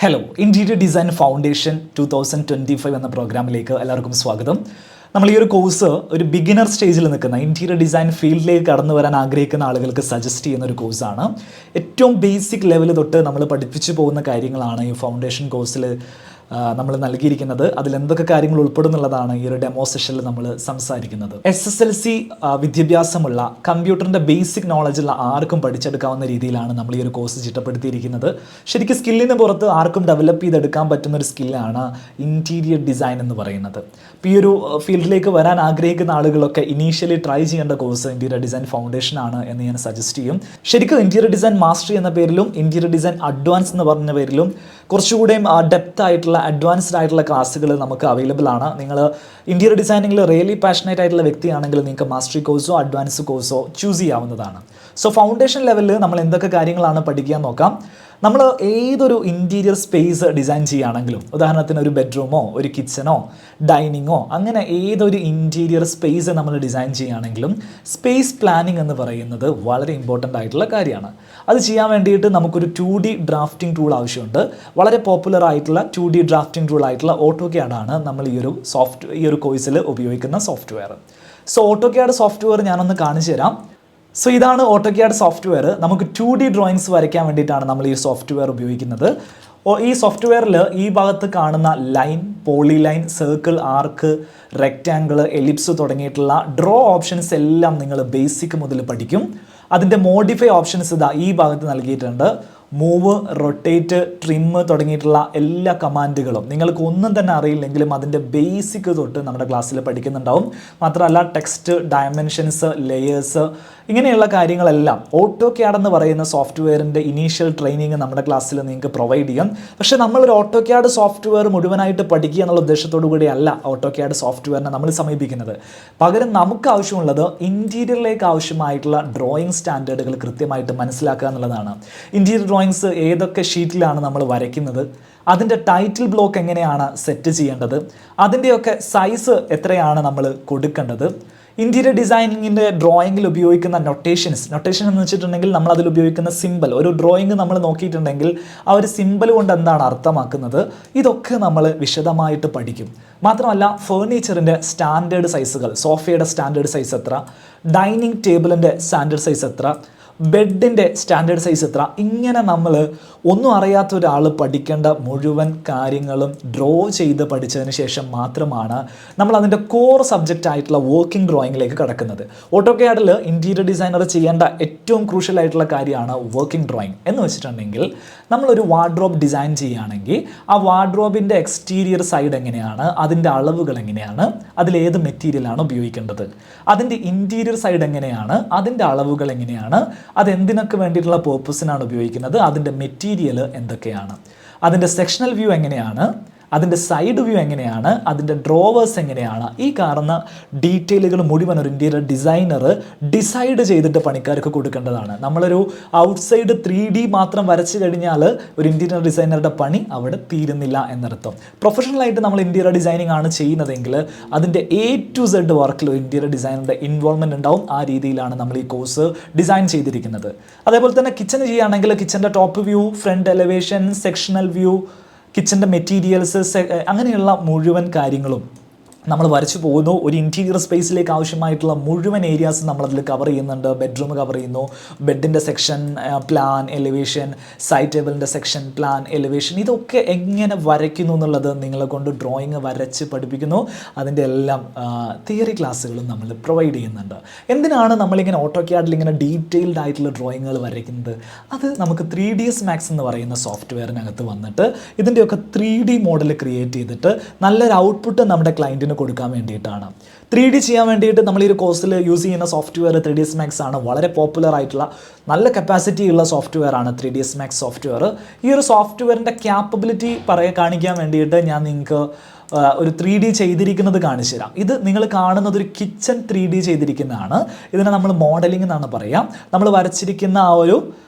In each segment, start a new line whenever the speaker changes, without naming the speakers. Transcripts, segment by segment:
Hello, interior design foundation 2025 എന്ന പ്രോഗ്രാമിലേക്ക് എല്ലാവർക്കും സ്വാഗതം. നമ്മൾ ഈ ഒരു കോഴ്സ് ഒരു ബിഗിനർ സ്റ്റേജിൽ നിൽക്കുന്ന ഇൻറ്റീരിയർ ഡിസൈൻ ഫീൽഡിലേക്ക് കടന്നു വരാൻ ആഗ്രഹിക്കുന്ന ആളുകൾക്ക് സജസ്റ്റ് ചെയ്യുന്ന ഒരു കോഴ്സാണ്. ഏറ്റവും ബേസിക് ലെവൽ തൊട്ട് നമ്മൾ പഠിപ്പിച്ചു പോകുന്ന കാര്യങ്ങളാണ് ഈ ഫൗണ്ടേഷൻ കോഴ്സിൽ നമ്മൾ നൽകിയിരിക്കുന്നത്. അതിലെന്തൊക്കെ കാര്യങ്ങൾ ഉൾപ്പെടുന്നുള്ളതാണ് ഈ ഒരു ഡെമോ സെഷനിൽ നമ്മൾ സംസാരിക്കുന്നത്. SSLC വിദ്യാഭ്യാസമുള്ള കമ്പ്യൂട്ടറിൻ്റെ ബേസിക് നോളജുള്ള ആർക്കും പഠിച്ചെടുക്കാവുന്ന രീതിയിലാണ് നമ്മൾ ഈ ഒരു കോഴ്സ് ചിട്ടപ്പെടുത്തിയിരിക്കുന്നത്. ശരിക്കും സ്കില്ലിന് പുറത്ത് ആർക്കും ഡെവലപ്പ് ചെയ്തെടുക്കാൻ പറ്റുന്ന ഒരു സ്കില്ലാണ് ഇൻറ്റീരിയർ ഡിസൈൻ എന്ന് പറയുന്നത്. അപ്പോൾ ഈ ഒരു ഫീൽഡിലേക്ക് വരാൻ ആഗ്രഹിക്കുന്ന ആളുകളൊക്കെ ഇനീഷ്യലി ട്രൈ ചെയ്യേണ്ട കോഴ്സ് ഇൻറ്റീരിയർ ഡിസൈൻ ഫൗണ്ടേഷൻ ആണ് എന്ന് ഞാൻ സജസ്റ്റ് ചെയ്യും. ശരിക്കും ഇൻറ്റീരിയർ ഡിസൈൻ മാസ്റ്ററി എന്ന പേരിലും ഇൻറ്റീരിയർ ഡിസൈൻ അഡ്വാൻസ് എന്ന് പറഞ്ഞ പേരിലും കുറച്ചുകൂടെയും ഡെപ്ത് ആയിട്ടുള്ള അഡ്വാൻസ്ഡ് ആയിട്ടുള്ള ക്ലാസ്സുകൾ നമുക്ക് അവൈലബിൾ ആണ്. നിങ്ങൾ ഇൻറ്റീരിയർ ഡിസൈനിങ്ങിൽ റിയലി പാഷനേറ്റ് ആയിട്ടുള്ള വ്യക്തിയാണെങ്കിൽ നിങ്ങൾക്ക് മാസ്റ്ററി കോഴ്സോ അഡ്വാൻസ് കോഴ്സോ ചൂസ് ചെയ്യാവുന്നതാണ്. സോ ഫൗണ്ടേഷൻ ലെവലിൽ നമ്മൾ എന്തൊക്കെ കാര്യങ്ങളാണ് പഠിക്കാൻ നോക്കാം. നമ്മൾ ഏതൊരു ഇൻറ്റീരിയർ സ്പേസ് ഡിസൈൻ ചെയ്യുകയാണെങ്കിലും, ഉദാഹരണത്തിന് ഒരു ബെഡ്റൂമോ ഒരു കിച്ചനോ ഡൈനിങ്ങോ അങ്ങനെ ഏതൊരു ഇൻറ്റീരിയർ സ്പേസ് നമ്മൾ ഡിസൈൻ ചെയ്യുകയാണെങ്കിലും സ്പേസ് പ്ലാനിങ് എന്ന് പറയുന്നത് വളരെ ഇമ്പോർട്ടൻ്റ് ആയിട്ടുള്ള കാര്യമാണ്. അത് ചെയ്യാൻ വേണ്ടിയിട്ട് നമുക്കൊരു 2D ഡ്രാഫ്റ്റിംഗ് ടൂൾ ആവശ്യമുണ്ട്. വളരെ പോപ്പുലർ ആയിട്ടുള്ള 2D ഡ്രാഫ്റ്റിംഗ് ടൂൾ ആയിട്ടുള്ള AutoCAD ആണ് നമ്മൾ ഈ ഒരു കോഴ്സിൽ ഉപയോഗിക്കുന്ന സോഫ്റ്റ്വെയർ. സോ AutoCAD സോഫ്റ്റ്വെയർ ഞാനൊന്ന് കാണിച്ചു തരാം. സോ ഇതാണ് AutoCAD സോഫ്റ്റ്വെയർ. നമുക്ക് 2D ഡ്രോയിങ്സ് വരയ്ക്കാൻ വേണ്ടിയിട്ടാണ് നമ്മൾ ഈ സോഫ്റ്റ്വെയർ ഉപയോഗിക്കുന്നത്. ഈ സോഫ്റ്റ്വെയറിൽ ഈ ഭാഗത്ത് കാണുന്ന ലൈൻ, പോളിലൈൻ, സർക്കിൾ, ആർക്ക്, റെക്റ്റാങ്കിൾ, എലിപ്സ് തുടങ്ങിയിട്ടുള്ള ഡ്രോ ഓപ്ഷൻസ് എല്ലാം നിങ്ങൾ ബേസിക് മുതൽ പഠിക്കും. അതിൻ്റെ മോഡിഫൈ ഓപ്ഷൻസ് ഇതാ ഈ ഭാഗത്ത് നൽകിയിട്ടുണ്ട്. മൂവ്, റൊട്ടേറ്റ്, ട്രിം തുടങ്ങിയിട്ടുള്ള എല്ലാ കമാൻഡുകളും നിങ്ങൾക്ക് ഒന്നും തന്നെ അറിയില്ലെങ്കിലും അതിൻ്റെ ബേസിക് തൊട്ട് നമ്മുടെ ക്ലാസ്സിൽ പഠിക്കുന്നുണ്ടാവും. മാത്രമല്ല ടെക്സ്റ്റ്, ഡയമെൻഷൻസ്, ലെയേഴ്സ് ഇങ്ങനെയുള്ള കാര്യങ്ങളെല്ലാം AutoCAD എന്ന് പറയുന്ന സോഫ്റ്റ്വെയറിൻ്റെ ഇനീഷ്യൽ ട്രെയിനിങ് നമ്മുടെ ക്ലാസ്സിൽ നിങ്ങൾക്ക് പ്രൊവൈഡ് ചെയ്യും. പക്ഷേ നമ്മളൊരു AutoCAD സോഫ്റ്റ്വെയർ മുഴുവനായിട്ട് പഠിക്കുക എന്നുള്ള ഉദ്ദേശത്തോടു കൂടിയല്ല AutoCAD സോഫ്റ്റ്വെയറിനെ നമ്മൾ സമീപിക്കുന്നത്. പകരം നമുക്ക് ആവശ്യമുള്ളത് ഇൻറ്റീരിയറിലേക്ക് ആവശ്യമായിട്ടുള്ള ഡ്രോയിങ് സ്റ്റാൻഡേർഡുകൾ കൃത്യമായിട്ട് മനസ്സിലാക്കുക എന്നുള്ളതാണ്. ഇൻറ്റീരിയർ ഡ്രോയിങ്സ് ഏതൊക്കെ ഷീറ്റിലാണ് നമ്മൾ വരയ്ക്കുന്നത്, അതിൻ്റെ ടൈറ്റിൽ ബ്ലോക്ക് എങ്ങനെയാണ് സെറ്റ് ചെയ്യേണ്ടത്, അതിൻ്റെയൊക്കെ സൈസ് എത്രയാണ് നമ്മൾ കൊടുക്കേണ്ടത്, ഇൻറ്റീരിയർ ഡിസൈനിങ്ങിൻ്റെ ഡ്രോയിങ്ങിൽ ഉപയോഗിക്കുന്ന നൊട്ടേഷൻ എന്ന് വെച്ചിട്ടുണ്ടെങ്കിൽ നമ്മൾ അതിൽ ഉപയോഗിക്കുന്ന സിമ്പൽ, ഒരു ഡ്രോയിങ് നമ്മൾ നോക്കിയിട്ടുണ്ടെങ്കിൽ ആ ഒരു സിമ്പൽ കൊണ്ട് എന്താണ് അർത്ഥമാക്കുന്നത്, ഇതൊക്കെ നമ്മൾ വിശദമായിട്ട് പഠിക്കും. മാത്രമല്ല ഫേർണിച്ചറിൻ്റെ സ്റ്റാൻഡേർഡ് സൈസുകൾ, സോഫയുടെ സ്റ്റാൻഡേർഡ് സൈസ് എത്ര, ഡൈനിങ് ടേബിളിൻ്റെ സ്റ്റാൻഡേർഡ് സൈസ് എത്ര, ബെഡിൻ്റെ സ്റ്റാൻഡേർഡ് സൈസ് എത്ര, ഇങ്ങനെ നമ്മൾ ഒന്നും അറിയാത്ത ഒരാൾ പഠിക്കേണ്ട മുഴുവൻ കാര്യങ്ങളും ഡ്രോ ചെയ്ത് പഠിച്ചതിന് ശേഷം മാത്രമാണ് നമ്മൾ അതിൻ്റെ കോർ സബ്ജക്റ്റ് ആയിട്ടുള്ള വർക്കിംഗ് ഡ്രോയിങ്ങിലേക്ക് കടക്കുന്നത്. AutoCADൽ ഇൻറ്റീരിയർ ഡിസൈനർ ചെയ്യേണ്ട ഏറ്റവും ക്രൂഷ്യൽ ആയിട്ടുള്ള കാര്യമാണ് വർക്കിംഗ് ഡ്രോയിങ്. എന്ന് വെച്ചിട്ടുണ്ടെങ്കിൽ നമ്മളൊരു വാർഡ്രോബ് ഡിസൈൻ ചെയ്യുകയാണെങ്കിൽ ആ വാർഡ്രോബിൻ്റെ എക്സ്റ്റീരിയർ സൈഡ് എങ്ങനെയാണ്, അതിൻ്റെ അളവുകൾ എങ്ങനെയാണ്, അതിലേത് മെറ്റീരിയലാണ് ഉപയോഗിക്കേണ്ടത്, അതിൻ്റെ ഇൻറ്റീരിയർ സൈഡ് എങ്ങനെയാണ്, അതിൻ്റെ അളവുകൾ എങ്ങനെയാണ്, അതെന്തിനൊക്കെ വേണ്ടിയിട്ടുള്ള പേർപ്പസിനാണ് ഉപയോഗിക്കുന്നത്, അതിൻ്റെ മെറ്റീരിയൽ എന്തൊക്കെയാണ്, അതിൻ്റെ സെക്ഷണൽ വ്യൂ എങ്ങനെയാണ്, അതിൻ്റെ സൈഡ് വ്യൂ എങ്ങനെയാണ്, അതിൻ്റെ ഡ്രോവേഴ്സ് എങ്ങനെയാണ്, ഈ കാണുന്ന ഡീറ്റെയിലുകൾ മുഴുവൻ ഒരു ഇൻറ്റീരിയർ ഡിസൈനർ ഡിസൈഡ് ചെയ്തിട്ട് പണിക്കാർക്ക് കൊടുക്കേണ്ടതാണ്. നമ്മളൊരു ഔട്ട്സൈഡ് 3D മാത്രം വരച്ചു കഴിഞ്ഞാൽ ഒരു ഇൻറ്റീരിയർ ഡിസൈനറുടെ പണി അവിടെ തീരുന്നില്ല എന്നർത്ഥം. പ്രൊഫഷണലായിട്ട് നമ്മൾ ഇൻറ്റീരിയർ ഡിസൈനിങ് ആണ് ചെയ്യുന്നതെങ്കിൽ അതിൻ്റെ A to Z വർക്കിൽ ഒരു ഇൻറ്റീരിയർ ഡിസൈനറുടെ ഇൻവോൾവ്മെൻറ്റ് ഉണ്ടാവും. ആ രീതിയിലാണ് നമ്മൾ ഈ കോഴ്സ് ഡിസൈൻ ചെയ്തിരിക്കുന്നത്. അതേപോലെ തന്നെ കിച്ചൺ ചെയ്യുകയാണെങ്കിൽ കിച്ചൻ്റെ top view, front elevation, sectional view, കിച്ചൻ്റെ മെറ്റീരിയൽസ്, അങ്ങനെയുള്ള മുഴുവൻ കാര്യങ്ങളും നമ്മൾ വരച്ചു പോകുന്നു. ഒരു ഇൻറ്റീരിയർ സ്പേസിലേക്ക് ആവശ്യമായിട്ടുള്ള മുഴുവൻ ഏരിയാസ് നമ്മളതിൽ കവർ ചെയ്യുന്നുണ്ട്. ബെഡ്റൂം കവർ ചെയ്യുന്നു, ബെഡിൻ്റെ സെക്ഷൻ, പ്ലാൻ, എലിവേഷൻ, സൈഡ് ടേബിളിൻ്റെ സെക്ഷൻ, പ്ലാൻ, എലിവേഷൻ, ഇതൊക്കെ എങ്ങനെ വരയ്ക്കുന്നു എന്നുള്ളത് നിങ്ങളെ കൊണ്ട് ഡ്രോയിങ് വരച്ച് പഠിപ്പിക്കുന്നു. അതിൻ്റെ എല്ലാം തിയറി ക്ലാസ്സുകളും നമ്മൾ പ്രൊവൈഡ് ചെയ്യുന്നുണ്ട്. എന്തിനാണ് നമ്മളിങ്ങനെ AutoCADൽ ഇങ്ങനെ ഡീറ്റെയിൽഡ് ആയിട്ടുള്ള ഡ്രോയിങ്ങുകൾ വരയ്ക്കുന്നത്? അത് നമുക്ക് 3ds Max എന്ന് പറയുന്ന സോഫ്റ്റ്വെയറിനകത്ത് വന്നിട്ട് ഇതിൻ്റെയൊക്കെ 3D മോഡൽ ക്രിയേറ്റ് ചെയ്തിട്ട് നല്ലൊരു ഔട്ട്പുട്ട് നമ്മുടെ ക്ലയൻറ്റിന് കൊടുക്കാൻ വേണ്ടിയിട്ടാണ്. 3D ചെയ്യാൻ വേണ്ടിയിട്ട് നമ്മൾ ഈ ഒരു കോഴ്സിൽ യൂസ് ചെയ്യുന്ന സോഫ്റ്റ്വെയർ 3ds Max ആണ്. വളരെ പോപ്പുലർ ആയിട്ടുള്ള നല്ല കപ്പാസിറ്റി ഉള്ള സോഫ്റ്റ്വെയർ ആണ് 3ds Max സോഫ്റ്റ്വെയർ. ഈ ഒരു സോഫ്റ്റ്വെയറിൻ്റെ ക്യാപ്പബിലിറ്റി കാണിക്കാൻ വേണ്ടിയിട്ട് ഞാൻ നിങ്ങൾക്ക് ഒരു 3D ചെയ്തിരിക്കുന്നത് കാണിച്ചു തരാം. ഇത് നിങ്ങൾ കാണുന്നത് ഒരു കിച്ചൺ 3D ചെയ്തിരിക്കുന്നതാണ്. ഇതിനെ നമ്മൾ മോഡലിംഗ് എന്നാണ് പറയാം. നമ്മൾ വരച്ചിരിക്കുന്ന ആ ഒരു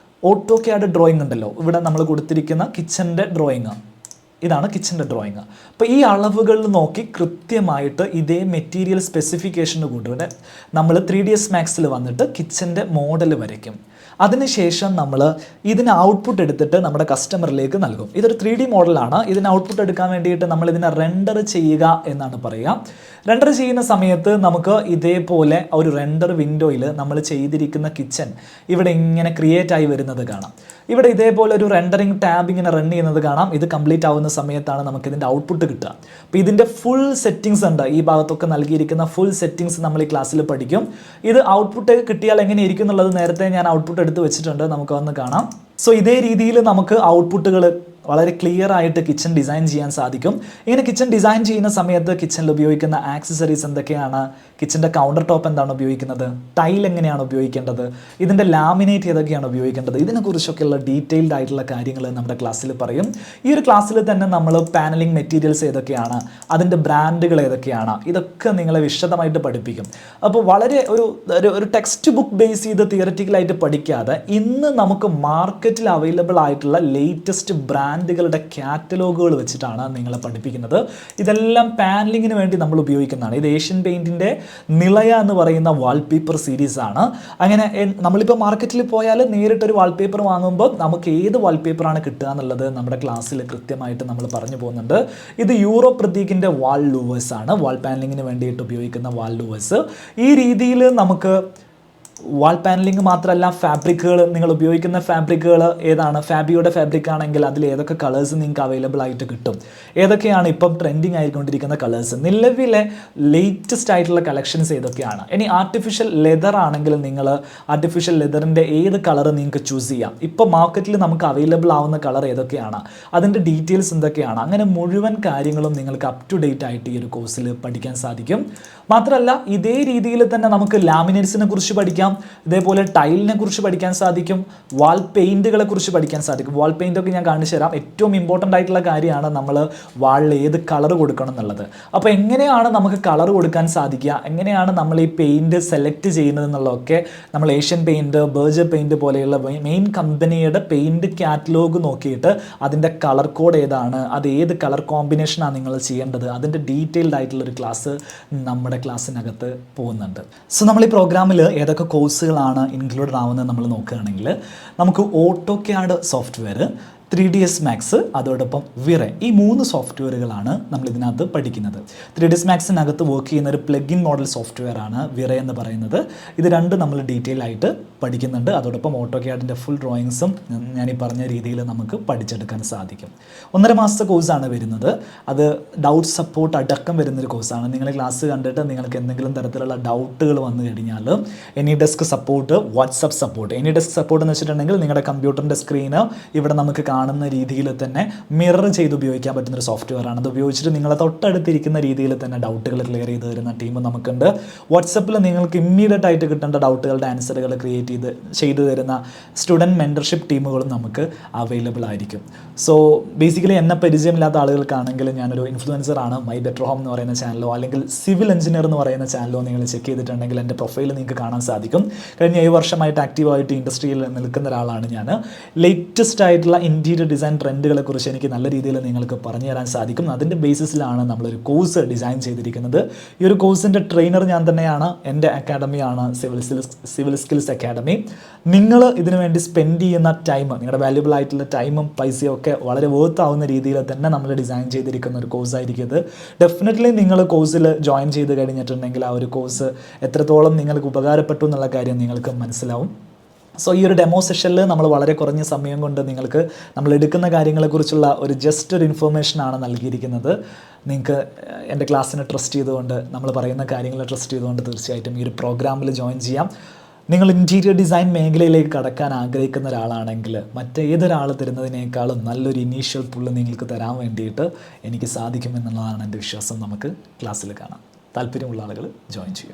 AutoCAD ഡ്രോയിങ് ഉണ്ടല്ലോ, ഇവിടെ നമ്മൾ കൊടുത്തിരിക്കുന്ന കിച്ചൻ്റെ ഡ്രോയിങ്, ഇതാണ് കിച്ചൻ്റെ ഡ്രോയിങ്. അപ്പോൾ ഈ അളവുകളിൽ നോക്കി കൃത്യമായിട്ട് ഇതേ മെറ്റീരിയൽ സ്പെസിഫിക്കേഷന് കൂടെ നമ്മൾ 3ds Maxൽ വന്നിട്ട് കിച്ചൻ്റെ മോഡൽ വരയ്ക്കും. അതിനുശേഷം നമ്മൾ ഇതിന് ഔട്ട്പുട്ട് എടുത്തിട്ട് നമ്മുടെ കസ്റ്റമറിലേക്ക് നൽകും. ഇതൊരു 3D മോഡലാണ്. ഇതിന് ഔട്ട്പുട്ട് എടുക്കാൻ വേണ്ടിയിട്ട് നമ്മൾ ഇതിനെ റെൻഡർ ചെയ്യുക എന്നാണ് പറയുക. റെൻഡർ ചെയ്യുന്ന സമയത്ത് നമുക്ക് ഇതേപോലെ ഒരു റെൻഡർ വിൻഡോയിൽ നമ്മൾ ചെയ്തിരിക്കുന്ന കിച്ചൺ ഇവിടെ ഇങ്ങനെ ക്രിയേറ്റ് ആയി വരുന്നത് കാണാം. ഇവിടെ ഇതേപോലെ ഒരു റെൻഡറിങ് ടാബ് ഇങ്ങനെ റൺ ചെയ്യുന്നത് കാണാം. ഇത് കംപ്ലീറ്റ് ആവുന്ന സമയത്താണ് നമുക്ക് ഇതിൻ്റെ ഔട്ട്പുട്ട് കിട്ടുക. അപ്പോൾ ഇതിൻ്റെ ഫുൾ സെറ്റിങ്സ് ഉണ്ട്. ഈ ഭാഗത്തൊക്കെ നൽകിയിരിക്കുന്ന ഫുൾ സെറ്റിങ്സ് നമ്മൾ ഈ ക്ലാസ്സിൽ പഠിക്കും. ഇത് ഔട്ട്പുട്ട് കിട്ടിയാൽ എങ്ങനെയിരിക്കും എന്നുള്ളത് നേരത്തെ ഞാൻ ഔട്ട്പുട്ട് എടുത്ത് വെച്ചിട്ടുണ്ട്. നമുക്ക് വന്ന് കാണാം. സോ ഇതേ രീതിയിൽ നമുക്ക് ഔട്ട്പുട്ടുകൾ വളരെ ക്ലിയർ ആയിട്ട് കിച്ചൺ ഡിസൈൻ ചെയ്യാൻ സാധിക്കും. ഇങ്ങനെ കിച്ചൺ ഡിസൈൻ ചെയ്യുന്ന സമയത്ത് കിച്ചണിൽ ഉപയോഗിക്കുന്ന ആക്സസറീസ് എന്തൊക്കെയാണ്, കിച്ചൻ്റെ കൗണ്ടർ ടോപ്പ് എന്താണ് ഉപയോഗിക്കുന്നത്, ടൈൽ എങ്ങനെയാണ് ഉപയോഗിക്കേണ്ടത്, ഇതിൻ്റെ ലാമിനേറ്റ് ഏതൊക്കെയാണ് ഉപയോഗിക്കേണ്ടത്, ഇതിനെക്കുറിച്ചൊക്കെയുള്ള ഡീറ്റെയിൽഡ് ആയിട്ടുള്ള കാര്യങ്ങൾ നമ്മുടെ ക്ലാസ്സിൽ പറയും. ഈ ഒരു ക്ലാസ്സിൽ തന്നെ നമ്മൾ പാനലിംഗ് മെറ്റീരിയൽസ് ഏതൊക്കെയാണ്, അതിൻ്റെ ബ്രാൻഡുകൾ ഏതൊക്കെയാണ്, ഇതൊക്കെ നിങ്ങളെ വിശദമായിട്ട് പഠിപ്പിക്കും. അപ്പോൾ വളരെ ഒരു ടെക്സ്റ്റ് ബുക്ക് ബേസ് ചെയ്ത് തിയററ്റിക്കലായിട്ട് പഠിക്കാതെ ഇന്ന് നമുക്ക് മാർക്കറ്റിൽ അവൈലബിൾ ആയിട്ടുള്ള ലേറ്റസ്റ്റ് ബ്രാൻഡുകളുടെ കാറ്റലോഗുകൾ വെച്ചിട്ടാണ് നിങ്ങളെ പഠിപ്പിക്കുന്നത്. ഇതെല്ലാം പാനലിങ്ങിന് വേണ്ടി നമ്മൾ ഉപയോഗിക്കുന്നതാണ്. ഇത് ഏഷ്യൻ പെയിൻറ്റിൻ്റെ നിളയ എന്ന് പറയുന്ന വാൾപേപ്പർ സീരീസ് ആണ്. അങ്ങനെ നമ്മളിപ്പോൾ മാർക്കറ്റിൽ പോയാൽ നേരിട്ടൊരു വാൾപേപ്പർ വാങ്ങുമ്പോൾ നമുക്ക് ഏത് വാൾപേപ്പറാണ് കിട്ടുക എന്നുള്ളത് നമ്മുടെ ക്ലാസ്സിൽ കൃത്യമായിട്ട് നമ്മൾ പറഞ്ഞു പോകുന്നുണ്ട്. ഇത് യൂറോ പ്രതീകിൻ്റെ വാൾ ലൂവേഴ്സ് ആണ്, വാൾ പാനലിങ്ങിന് വേണ്ടിയിട്ട് ഉപയോഗിക്കുന്ന വാൾ ലൂവേഴ്സ്. ഈ രീതിയിൽ നമുക്ക് വാൾ പാനലിംഗ് മാത്രമല്ല, ഫാബ്രിക്കുകൾ, നിങ്ങൾ ഉപയോഗിക്കുന്ന ഫാബ്രിക്കുകൾ ഏതാണ്, ഫാബിയുടെ ഫാബ്രിക് ആണെങ്കിൽ അതിൽ ഏതൊക്കെ കളേഴ്സ് നിങ്ങൾക്ക് അവൈലബിൾ ആയിട്ട് കിട്ടും, ഏതൊക്കെയാണ് ഇപ്പം ട്രെൻഡിങ് ആയിക്കൊണ്ടിരിക്കുന്ന കളേഴ്സ്, നിലവിലെ ലേറ്റസ്റ്റ് ആയിട്ടുള്ള കളക്ഷൻസ് ഏതൊക്കെയാണ്. ഇനി ആർട്ടിഫിഷ്യൽ ലെതർ ആണെങ്കിൽ നിങ്ങൾ ആർട്ടിഫിഷ്യൽ ലെതറിൻ്റെ ഏത് കളർ നിങ്ങൾക്ക് ചൂസ് ചെയ്യാം, ഇപ്പോൾ മാർക്കറ്റിൽ നമുക്ക് അവൈലബിൾ ആവുന്ന കളർ ഏതൊക്കെയാണ്, അതിൻ്റെ ഡീറ്റെയിൽസ് എന്തൊക്കെയാണ്, അങ്ങനെ മുഴുവൻ കാര്യങ്ങളും നിങ്ങൾക്ക് അപ് ടു ഡേറ്റ് ആയിട്ട് ഈ ഒരു കോഴ്സിൽ പഠിക്കാൻ സാധിക്കും. മാത്രമല്ല ഇതേ രീതിയിൽ തന്നെ നമുക്ക് ലാമിനേറ്റ്സിനെ കുറിച്ച് പഠിക്കാം, ഇതേപോലെ ടൈലിനെ കുറിച്ച് പഠിക്കാൻ സാധിക്കും, വാൾ പെയിൻറ്റുകളെ കുറിച്ച് പഠിക്കാൻ സാധിക്കും. വാൾ പെയിൻ്റൊക്കെ ഞാൻ കാണിച്ചു തരാം. ഏറ്റവും ഇമ്പോർട്ടൻ്റ് ആയിട്ടുള്ള കാര്യമാണ് നമ്മൾ വാളിൽ ഏത് കളർ കൊടുക്കണം എന്നുള്ളത്. അപ്പോൾ എങ്ങനെയാണ് നമുക്ക് കളർ കൊടുക്കാൻ സാധിക്കുക, എങ്ങനെയാണ് നമ്മൾ ഈ പെയിൻറ്റ് സെലക്ട് ചെയ്യുന്നത് എന്നുള്ളതൊക്കെ നമ്മൾ ഏഷ്യൻ പെയിൻറ്റ്, ബർജർ പെയിൻറ്റ് പോലെയുള്ള മെയിൻ കമ്പനിയുടെ പെയിൻറ്റ് കാറ്റലോഗ് നോക്കിയിട്ട് അതിൻ്റെ കളർ കോഡ് ഏതാണ്, അത് ഏത് കളർ കോമ്പിനേഷനാണ് നിങ്ങൾ ചെയ്യേണ്ടത്, അതിൻ്റെ ഡീറ്റെയിൽഡ് ആയിട്ടുള്ളൊരു ക്ലാസ് നമ്മുടെ ക്ലാസ്സിനകത്ത് പോകുന്നുണ്ട്. സോ നമ്മൾ ഈ പ്രോഗ്രാമിൽ ഏതൊക്കെ കോഴ്സുകളാണ് ഇൻക്ലൂഡഡ് ആവുന്നത് നമ്മൾ നോക്കുകയാണെങ്കിൽ നമുക്ക് ഓട്ടോക്യാഡ് സോഫ്റ്റ്വെയർ, 3ds Max, അതോടൊപ്പം വിറെ, ഈ 3 സോഫ്റ്റ്വെയറുകളാണ് നമ്മൾ ഇതിനകത്ത് പഠിക്കുന്നത്. 3ds Maxനകത്ത് വർക്ക് ചെയ്യുന്ന ഒരു പ്ലഗിൻ മോഡൽ സോഫ്റ്റ്വെയർ ആണ് വിറെ എന്ന് പറയുന്നത്. ഇത് രണ്ടും നമ്മൾ ഡീറ്റെയിൽ ആയിട്ട് പഠിക്കുന്നുണ്ട്. അതോടൊപ്പം ഓട്ടോക്യാഡിൻ്റെ ഫുൾ ഡ്രോയിങ്സും ഞാൻ ഈ പറഞ്ഞ രീതിയിൽ നമുക്ക് പഠിച്ചെടുക്കാൻ സാധിക്കും. 1.5 മാസത്തെ കോഴ്സാണ് വരുന്നത്. അത് ഡൗട്ട് സപ്പോർട്ട് അടക്കം വരുന്നൊരു കോഴ്സാണ്. നിങ്ങൾ ക്ലാസ് കണ്ടിട്ട് നിങ്ങൾക്ക് എന്തെങ്കിലും തരത്തിലുള്ള ഡൗട്ടുകൾ വന്നു കഴിഞ്ഞാൽ any desk support, WhatsApp support. Any desk support എന്ന് വെച്ചിട്ടുണ്ടെങ്കിൽ നിങ്ങളുടെ കമ്പ്യൂട്ടറിൻ്റെ സ്ക്രീന് ഇവിടെ നമുക്ക് കാണുന്ന രീതിയിൽ തന്നെ മിറർ ചെയ്ത് ഉപയോഗിക്കാൻ പറ്റുന്നൊരു സോഫ്റ്റ്വെയർ ആണ്. അത് ഉപയോഗിച്ചിട്ട് നിങ്ങളെ തൊട്ടടുത്തിരിക്കുന്ന രീതിയിൽ തന്നെ ഡൗട്ടുകൾ ക്ലിയർ ചെയ്ത് തരുന്ന ടീം നമുക്കുണ്ട്. വാട്സപ്പിൽ നിങ്ങൾക്ക് ഇമ്മീഡിയറ്റ് ആയിട്ട് കിട്ടേണ്ട ഡൗട്ടുകളുടെ ആൻസറുകൾ ചെയ്തു തരുന്ന സ്റ്റുഡൻറ്റ് മെൻറ്റർഷിപ്പ് ടീമുകളും നമുക്ക് അവൈലബിൾ ആയിരിക്കും. സോ ബേസിക്കലി എന്നെ പരിചയമില്ലാത്ത ആളുകൾക്കാണെങ്കിൽ ഞാനൊരു ഇൻഫ്ലുവൻസർ ആണ്. മൈ ബെറ്റർ ഹോം എന്ന് പറയുന്ന ചാനലോ അല്ലെങ്കിൽ സിവിൽ എഞ്ചിനീയർ എന്ന് പറയുന്ന ചാനലോ നിങ്ങൾ ചെക്ക് ചെയ്തിട്ടുണ്ടെങ്കിൽ എൻ്റെ പ്രൊഫൈൽ നിങ്ങൾക്ക് കാണാൻ സാധിക്കും. കഴിഞ്ഞ 7 വർഷമായിട്ട് ആക്റ്റീവായിട്ട് ഇൻഡസ്ട്രിയിൽ നിൽക്കുന്ന ഒരാളാണ് ഞാൻ. ലേറ്റസ്റ്റ് ആയിട്ടുള്ള ഇൻറ്റീരിയർ ഡിസൈൻ ട്രെൻഡുകളെ കുറിച്ച് എനിക്ക് നല്ല രീതിയിൽ നിങ്ങൾക്ക് പറഞ്ഞു തരാൻ സാധിക്കും. അതിൻ്റെ ബേസിസിലാണ് നമ്മളൊരു കോഴ്സ് ഡിസൈൻ ചെയ്തിരിക്കുന്നത്. ഈ ഒരു കോഴ്സിൻ്റെ ട്രെയിനർ ഞാൻ തന്നെയാണ്. എൻ്റെ അക്കാഡമിയാണ് സിവിൽ സ്കിൽസ് അക്കാഡമി. നിങ്ങൾ ഇതിനു വേണ്ടി സ്പെൻഡ് ചെയ്യുന്ന ടൈം, നിങ്ങളുടെ വാല്യുബിൾ ആയിട്ടുള്ള ടൈമും പൈസയും ഒക്കെ വളരെ വർത്ത് ആവുന്ന രീതിയിൽ തന്നെ നമ്മൾ ഡിസൈൻ ചെയ്തിരിക്കുന്ന ഒരു കോഴ്സായിരിക്കും ഇത്. ഡെഫിനറ്റ്ലി നിങ്ങൾ കോഴ്സിൽ ജോയിൻ ചെയ്ത് കഴിഞ്ഞിട്ടുണ്ടെങ്കിൽ ആ ഒരു കോഴ്സ് എത്രത്തോളം നിങ്ങൾക്ക് ഉപകാരപ്പെട്ടു എന്നുള്ള കാര്യം നിങ്ങൾക്ക് മനസ്സിലാവും. സോ ഈ ഒരു ഡെമോ സെഷനിൽ നമ്മൾ വളരെ കുറഞ്ഞ സമയം കൊണ്ട് നിങ്ങൾക്ക് നമ്മൾ എടുക്കുന്ന കാര്യങ്ങളെക്കുറിച്ചുള്ള ഒരു ഇൻഫർമേഷനാണ് നൽകിയിരിക്കുന്നത്. നിങ്ങൾക്ക് എൻ്റെ ക്ലാസ്സിനെ ട്രസ്റ്റ് ചെയ്തുകൊണ്ട്, നമ്മൾ പറയുന്ന കാര്യങ്ങളെ ട്രസ്റ്റ് ചെയ്തുകൊണ്ട് തീർച്ചയായിട്ടും ഈ ഒരു പ്രോഗ്രാമിൽ ജോയിൻ ചെയ്യാം. നിങ്ങൾ ഇൻറ്റീരിയർ ഡിസൈൻ മേഖലയിലേക്ക് കടക്കാൻ ആഗ്രഹിക്കുന്ന ഒരാളാണെങ്കിൽ മറ്റേതൊരാൾ തരുന്നതിനേക്കാളും നല്ലൊരു ഇനീഷ്യൽ പുള്ള് നിങ്ങൾക്ക് തരാൻ വേണ്ടിയിട്ട് എനിക്ക് സാധിക്കുമെന്നുള്ളതാണ് എൻ്റെ വിശ്വാസം. നമുക്ക് ക്ലാസ്സിൽ കാണാം. താല്പര്യമുള്ള ആളുകൾ ജോയിൻ ചെയ്യും.